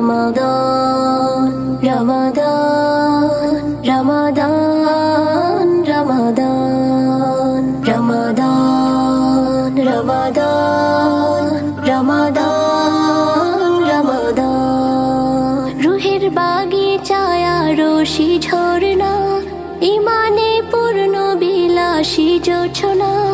রমাদান রমাদান রমাদান রমাদান রমাদান রমাদান রমাদান রমাদান রুহের বাগিচায় রশি ঝরনা ইমানে পূর্ণ বিলাসী জোছনা